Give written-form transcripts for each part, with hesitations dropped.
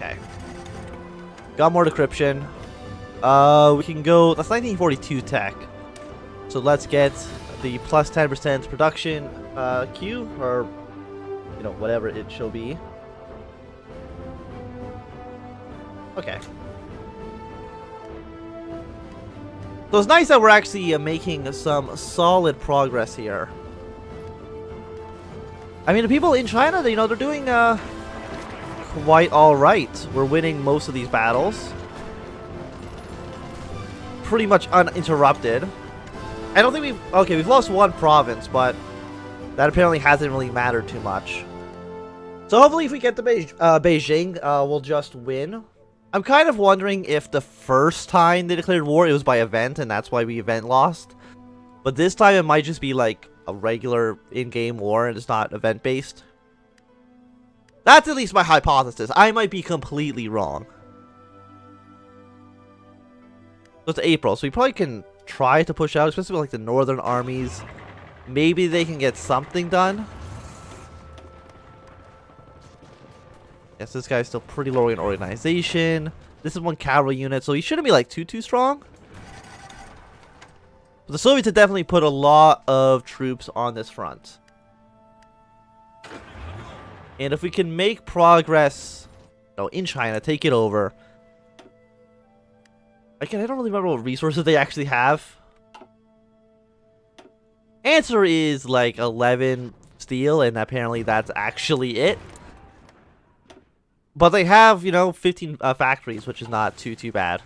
Okay. Got more decryption. We can go... That's 1942 tech. So let's get the plus 10% production Q, or, you know, whatever it shall be. Okay. So it's nice that we're actually making some solid progress here. I mean, the people in China, you know, they're doing quite alright. We're winning most of these battles. Pretty much uninterrupted. I don't think we've... Okay, we've lost one province, but that apparently hasn't really mattered too much. So hopefully if we get to Beijing, we'll just win. I'm kind of wondering if the first time they declared war, it was by event, and that's why we event lost. But this time it might just be like a regular in-game war, and it's not event-based. That's at least my hypothesis. I might be completely wrong. So it's April, so we probably can try to push out, especially with like the northern armies. Maybe they can get something done. Yes, this guy's still pretty low in organization. This is one cavalry unit, so he shouldn't be like too strong. But the Soviets have definitely put a lot of troops on this front. And if we can make progress, in China, take it over. Again, I don't really remember what resources they actually have. Answer is like 11 steel, and apparently that's actually it. But they have, 15 factories, which is not too bad.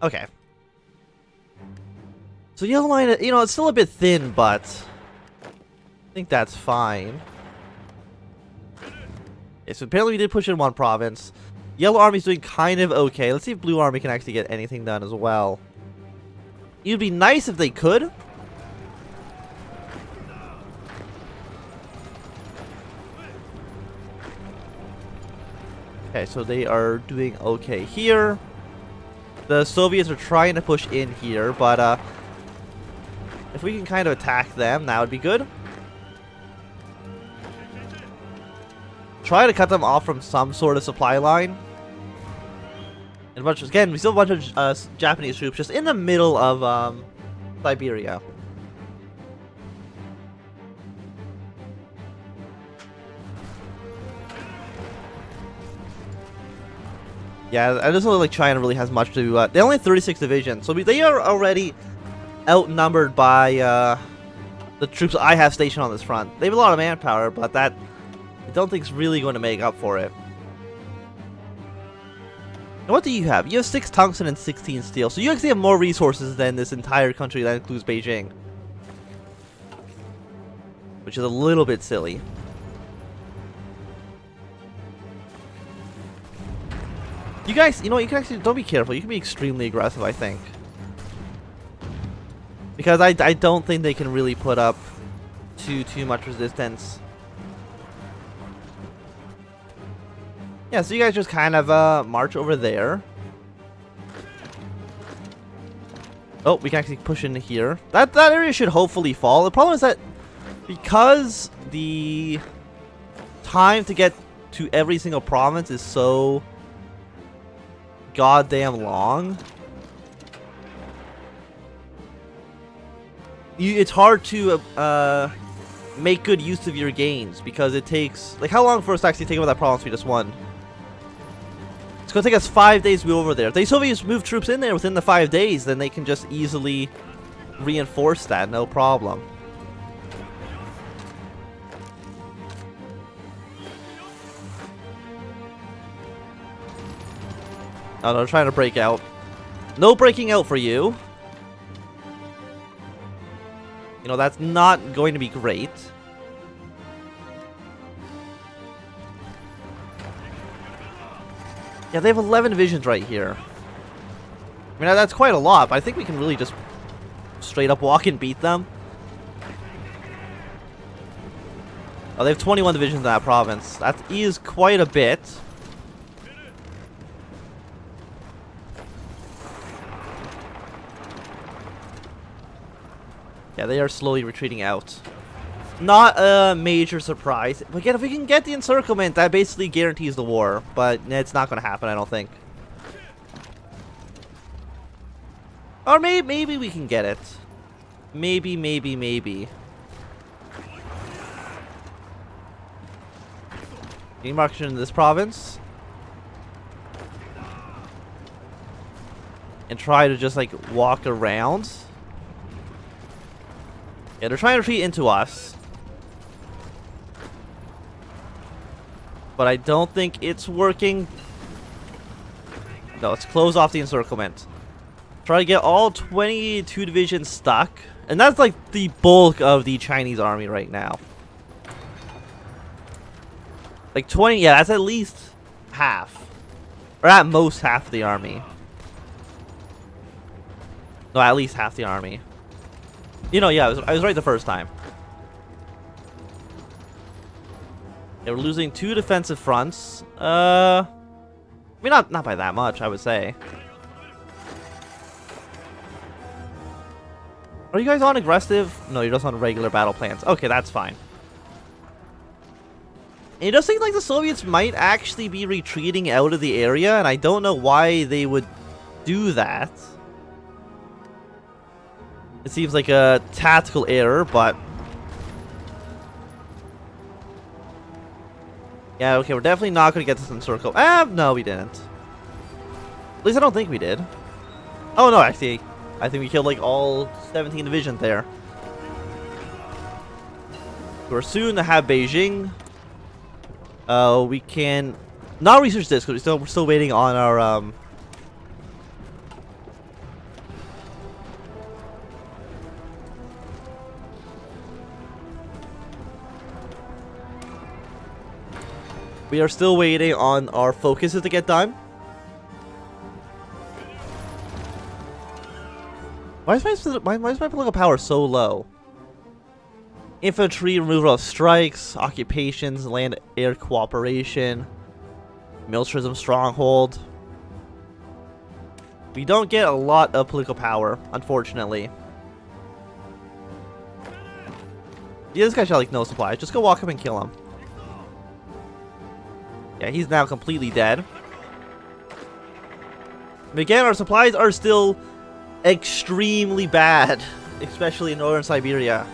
Okay. So yellow line, it's still a bit thin, but I think that's fine. Okay, so apparently we did push in one province. Yellow army's doing kind of okay. Let's see if blue army can actually get anything done as well. It would be nice if they could. Okay, so they are doing okay here. The Soviets are trying to push in here, but if we can kind of attack them, that would be good. Try to cut them off from some sort of supply line. And again, we still have a bunch of Japanese troops just in the middle of Siberia. Yeah, I just don't think China really has much to... they only have 36 divisions, so they are already outnumbered by the troops I have stationed on this front. They have a lot of manpower, but that I don't think is really going to make up for it. And what do you have? You have 6 tungsten and 16 steel, so you actually have more resources than this entire country that includes Beijing. Which is a little bit silly. You guys, you can actually, don't be careful. You can be extremely aggressive, I think. Because I don't think they can really put up too much resistance. Yeah, so you guys just kind of march over there. Oh, we can actually push in here. That area should hopefully fall. The problem is that because the time to get to every single province is so goddamn long, it's hard to make good use of your gains, because it takes, like, how long for us to actually take over that province we just won? It's gonna take us 5 days to be over there. If the Soviets move troops in there within the 5 days, then they can just easily reinforce that, no problem. Oh, no, they're trying to break out. No breaking out for you. That's not going to be great. Yeah, they have 11 divisions right here. I mean, that's quite a lot, but I think we can really just straight up walk and beat them. Oh, they have 21 divisions in that province. That is quite a bit. Yeah, they are slowly retreating out. Not a major surprise. But again, if we can get the encirclement, that basically guarantees the war. But it's not going to happen, I don't think. Or maybe we can get it. Maybe. Demarcation in this province. And try to just like walk around. Yeah, they're trying to retreat into us. But I don't think it's working. No, let's close off the encirclement. Try to get all 22 divisions stuck. And that's like the bulk of the Chinese army right now. Like 20, yeah, that's at least half. Or at most half of the army. No, at least half the army. You know, yeah, I was right the first time. Yeah, we're losing 2 defensive fronts. I mean, not by that much, I would say. Are you guys on aggressive? No, you're just on regular battle plans. Okay, that's fine. It does seem like the Soviets might actually be retreating out of the area, and I don't know why they would do that. It seems like a tactical error, but... yeah, okay, we're definitely not going to get this encircle. No, we didn't. At least I don't think we did. Oh, no, actually, I think we killed, like, all 17 divisions there. We're soon to have Beijing. We can not research this, because we're still waiting on our, we are still waiting on our focuses to get done. Why is my political power so low? Infantry, removal of strikes, occupations, land-air cooperation, militarism stronghold. We don't get a lot of political power, unfortunately. Yeah, this guy should like no supplies. Just go walk up and kill him. Yeah, he's now completely dead. And again, our supplies are still extremely bad, especially in northern Siberia.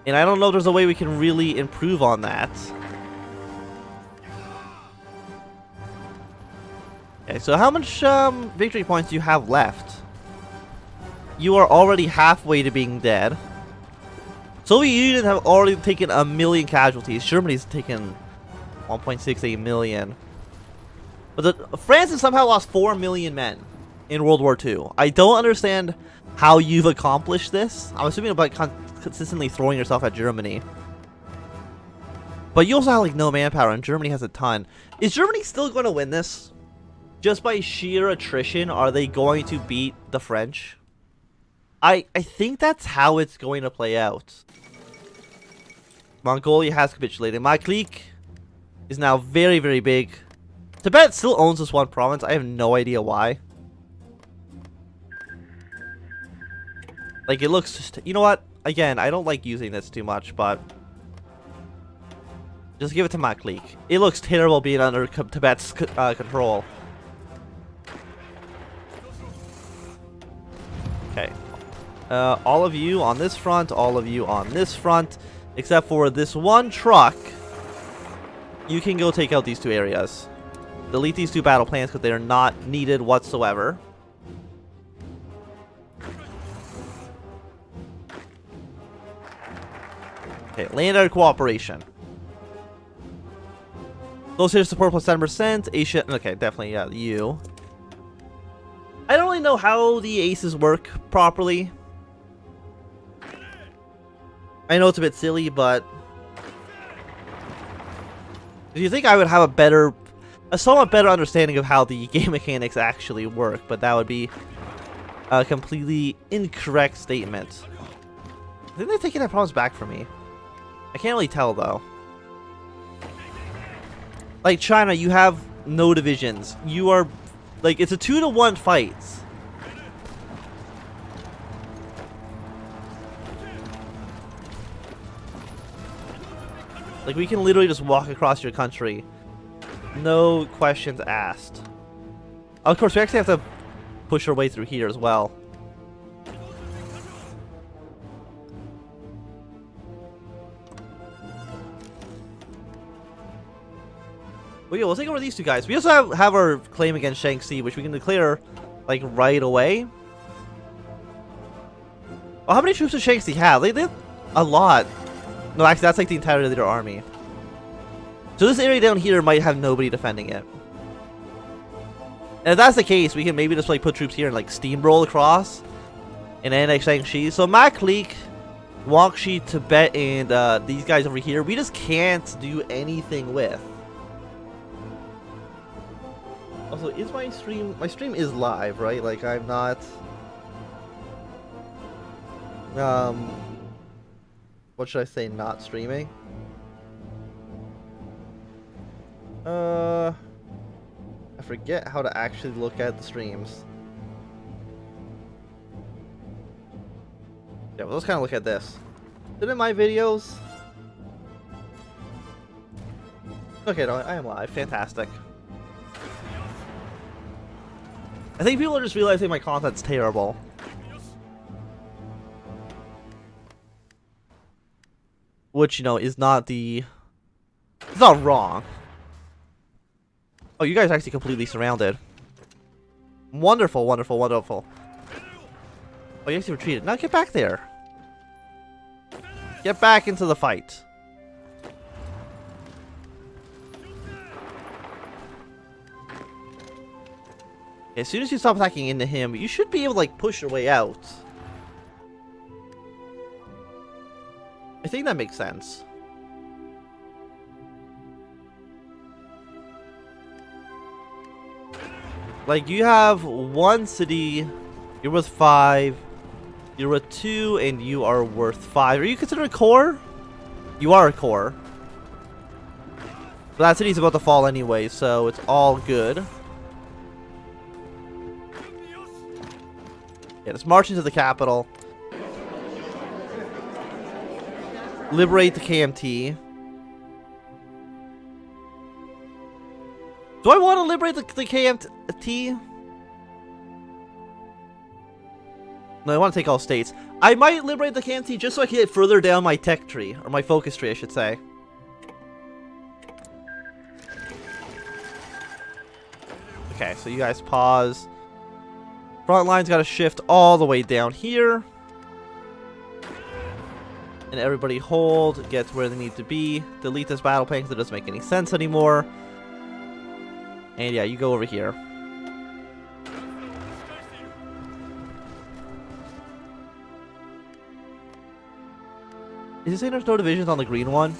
And I don't know if there's a way we can really improve on that. Okay, so how much victory points do you have left? You are already halfway to being dead. Soviet Union have already taken 1 million casualties. Germany's taken 1.68 million. But France has somehow lost 4 million men in World War II. I don't understand how you've accomplished this. I'm assuming by consistently throwing yourself at Germany. But you also have like no manpower, and Germany has a ton. Is Germany still going to win this? Just by sheer attrition, are they going to beat the French? I think that's how it's going to play out. Mongolia has capitulated. My clique is now very, very big. Tibet still owns this one province. I have no idea why. Like, it looks just... you know what? Again, I don't like using this too much, but... just give it to my clique. It looks terrible being under Tibet's control. Okay. All of you on this front, all of you on this front, except for this one truck. You can go take out these 2 areas. Delete these 2 battle plans because they are not needed whatsoever. Okay, land-air cooperation. Those here support plus 10%. Asia, okay, definitely, yeah, you. I don't really know how the aces work properly. I know it's a bit silly, but... do you think I would have a somewhat better understanding of how the game mechanics actually work, but that would be a completely incorrect statement. I think they're taking that promise back from me. I can't really tell, though. Like, China, you have no divisions. You are... like, it's a 2-to-1 fight. Like, we can literally just walk across your country. No questions asked. Of course, we actually have to push our way through here as well. Well, yeah, we'll take over these two guys. We also have our claim against Shaanxi, which we can declare, like, right away. Oh, how many troops does Shaanxi have? They have a lot. No, actually, that's like the entirety of their army. So this area down here might have nobody defending it. And if that's the case, we can maybe just like put troops here and like steamroll across and annex Shaanxi. So Maklik, Guangxi, Tibet, and these guys over here, we just can't do anything with. Also, is my stream... My stream is live, right? Like, I'm not... What should I say? Not streaming? I forget how to actually look at the streams. Yeah, well, let's kind of look at this. Didn't my videos... Okay, no, I am live. Fantastic. I think people are just realizing my content's terrible. Which, you know, is not the... It's not wrong. Oh, you guys are actually completely surrounded. Wonderful, wonderful, wonderful. Oh, you actually retreated. Now get back there. Get back into the fight. As soon as you stop attacking into him, you should be able to, like, push your way out. I think that makes sense. Like, you have one city, you're worth 5, you're worth 2, and you are worth 5. Are you considered a core? You are a core. But that city's about to fall anyway, so it's all good. Yeah, let's march into the capital. Liberate the KMT. Do I want to liberate the KMT? No, I want to take all states. I might liberate the KMT just so I can get further down my tech tree. Or my focus tree, I should say. Okay, so you guys pause. Front line's got to shift all the way down here. And everybody hold, get to where they need to be. Delete this battle plan because it doesn't make any sense anymore. And yeah, you go over here. Is it saying there's no divisions on the green one?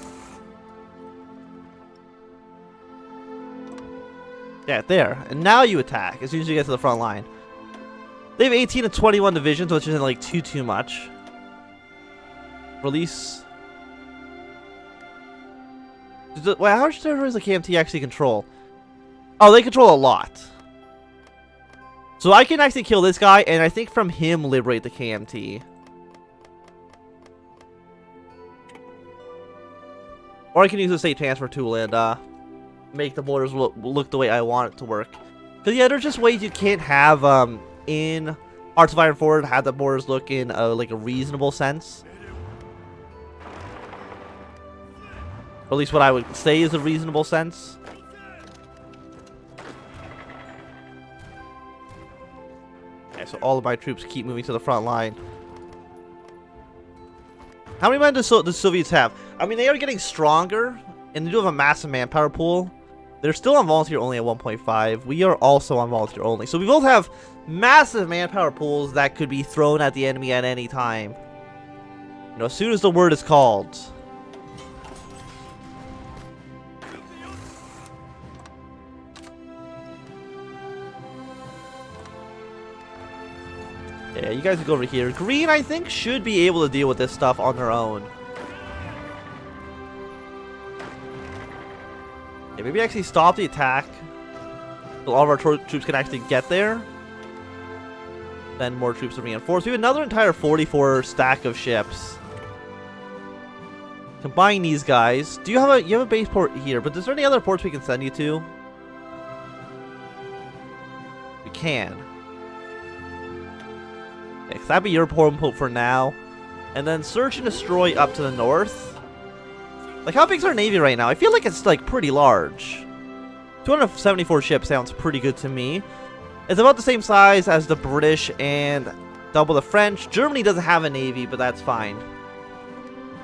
Yeah, there. And now you attack as soon as you get to the front line. They have 18 and 21 divisions, which isn't like too much. Release. Wait, how much territory does the KMT actually control? Oh, they control a lot. So I can actually kill this guy, and I think from him liberate the KMT. Or I can use the state transfer tool and make the borders look the way I want it to work. Because yeah, there's just ways you can't have in Hearts of Iron Forward have the borders look in like a reasonable sense. Or at least what I would say is a reasonable sense. Okay, so all of my troops keep moving to the front line. How many men do the Soviets have? I mean, they are getting stronger, and they do have a massive manpower pool. They're still on volunteer only at 1.5. We are also on volunteer only. So we both have massive manpower pools that could be thrown at the enemy at any time. You know, as soon as the word is called. Yeah, you guys can go over here. Green, I think, should be able to deal with this stuff on their own. Yeah, maybe actually stop the attack so all of our troops can actually get there. Then more troops to reinforce. We have another entire 44 stack of ships. Combine these guys. Do you have a base port here? But is there any other ports we can send you to? We can. Okay, so that'd be your port for now. And then search and destroy up to the north. Like, how big's our navy right now? I feel like it's like pretty large. 274 ships sounds pretty good to me. It's about the same size as the British and double the French. Germany doesn't have a navy, but that's fine.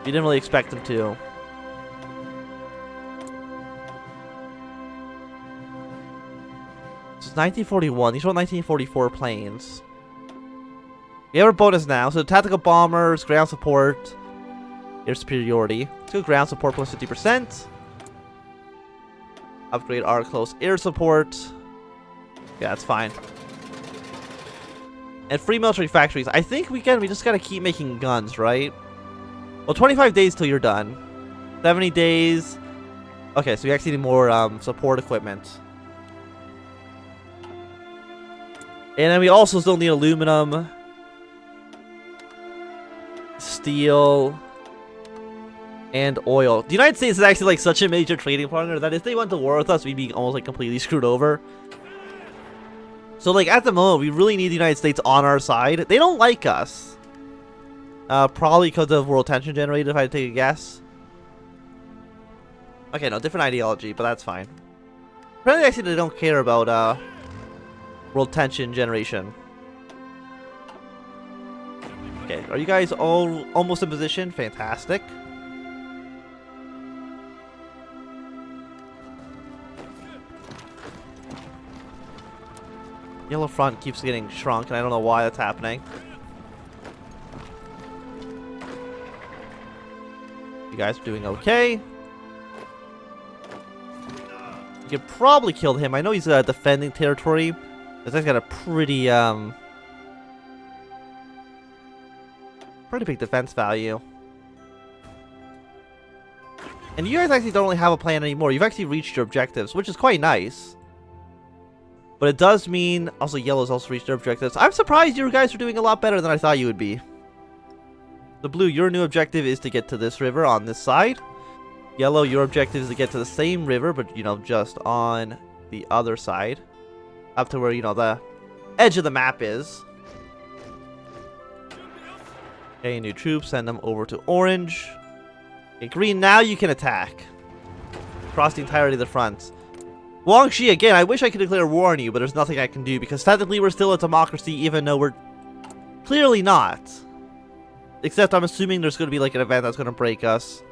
You didn't really expect them to. This is 1941. These are 1944 planes. We have our bonus now. So tactical bombers, ground support, air superiority. Let's go ground support plus 50%. Upgrade our close air support. Yeah, that's fine. And free military factories. I think we just gotta keep making guns, right? Well, 25 days till you're done. 70 days. Okay, so we actually need more support equipment. And then we also still need aluminum, steel, and oil. The United States is actually like such a major trading partner that if they went to war with us, we'd be almost like completely screwed over. So like at the moment, we really need the United States on our side. They don't like us. Probably because of world tension generated, if I had to take a guess. Okay, no, different ideology, but that's fine. Apparently, actually, they don't care about world tension generation. Okay, are you guys all almost in position? Fantastic. Yellow front keeps getting shrunk, and I don't know why that's happening. You guys are doing okay. You could probably kill him. I know he's defending territory. This guy's got a pretty big defense value. And you guys actually don't really have a plan anymore. You've actually reached your objectives, which is quite nice. But it does mean also yellow's also reached their objectives. I'm surprised you guys are doing a lot better than I thought you would be. The blue, your new objective is to get to this river on this side. Yellow, your objective is to get to the same river, but, you know, just on the other side. Up to where, you know, the edge of the map is. Okay, new troops, send them over to orange. Okay, green, now you can attack. Across the entirety of the front. Guangxi, again, I wish I could declare war on you, but there's nothing I can do, because technically we're still a democracy, even though we're clearly not. Except I'm assuming there's going to be like an event that's going to break us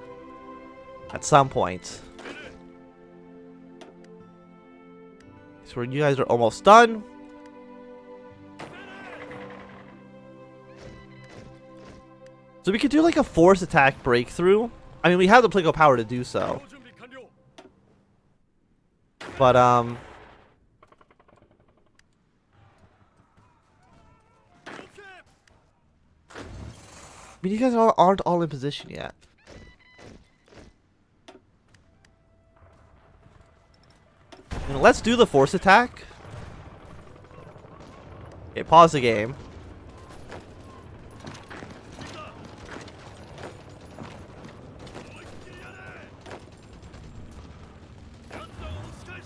at some point. So you guys are almost done. So we could do like a force attack breakthrough. I mean, we have the political power to do so. But, I mean, you guys aren't all in position yet. You know, let's do the force attack. Okay, pause the game.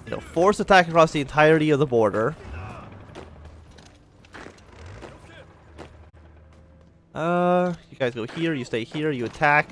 You know, force attack across the entirety of the border. You guys go here, you stay here, you attack.